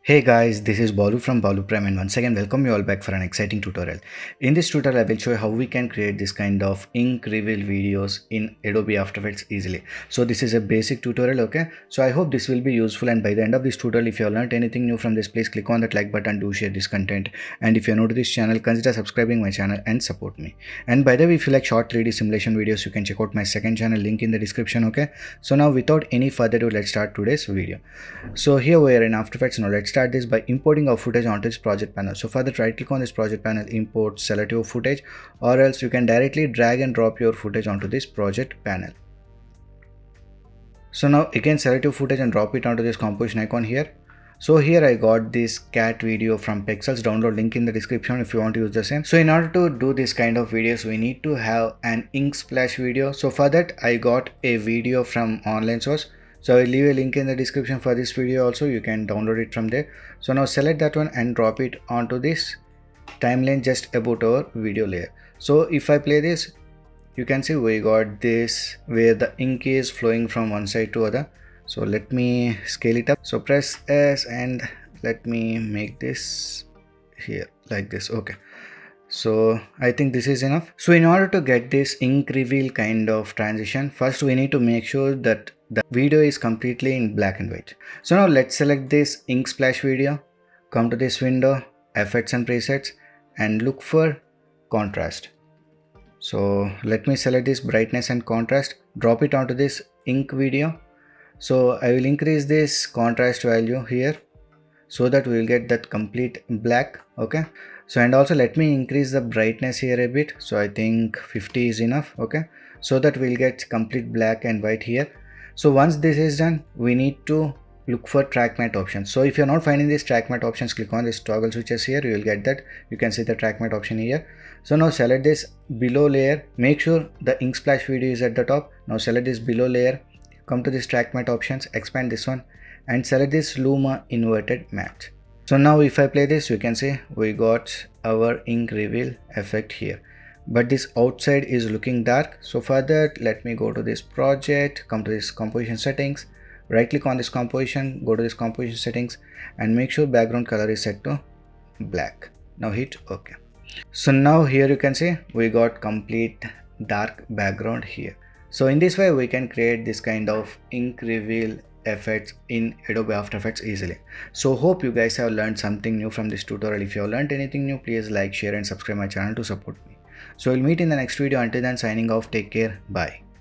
Hey guys, this is Balu from Balu Prime and once again welcome you all back for an exciting tutorial. In this tutorial I will show you how we can create this kind of ink reveal videos in Adobe After Effects easily. So this is a basic tutorial, okay? So I hope this will be useful, and by the end of this tutorial if you have learned anything new from this, please click on that like button, do share this content, and if you are new to this channel consider subscribing my channel and support me. And by the way, if you like short 3D simulation videos you can check out my second channel, link in the description, okay? So now without any further ado, let's start today's video. So here we are in After Effects. Now let's start this by importing our footage onto this project panel. So for that, right click on this project panel, import select your footage, or else you can directly drag and drop your footage onto this project panel. So now again select your footage and drop it onto this composition icon here. So here I got this cat video from Pexels, download link in the description if you want to use the same. So in order to do this kind of videos we need to have an ink splash video. So for that I got a video from online source. So I will leave a link in the description for this video also, you can download it from there. So now select that one and drop it onto this timeline just about our video layer. So if I play this, you can see we got this where the ink is flowing from one side to other. So let me scale it up. So press S and let me make this here like this. Okay. So I think this is enough. So in order to get this ink reveal kind of transition, first we need to make sure that the video is completely in black and white. So now let's select this ink splash video, come to this window, effects and presets, and look for contrast. So let me select this brightness and contrast, drop it onto this ink video. So I will increase this contrast value here so that we will get that complete black, okay? So and also let me increase the brightness here a bit. So I think 50 is enough, okay? So that we'll get complete black and white here. So once this is done, we need to look for track matte options. So if you're not finding this track matte options, click on this toggle switches here, you will get that. You can see the track matte option here. So now select this below layer, make sure the ink splash video is at the top. Now select this below layer, come to this track matte options, expand this one and select this Luma inverted matte. So now if I play this, you can see we got our ink reveal effect here, but this outside is looking dark. So for that, let me go to this project, come to this composition settings, right click on this composition, go to this composition settings and make sure background color is set to black. Now hit OK. So now here you can see we got complete dark background here. So in this way we can create this kind of ink reveal effects in Adobe After Effects easily. So hope you guys have learned something new from this tutorial. If you have learned anything new, please like, share and subscribe my channel to support me. So we'll meet in the next video. Until then, signing off, take care, bye.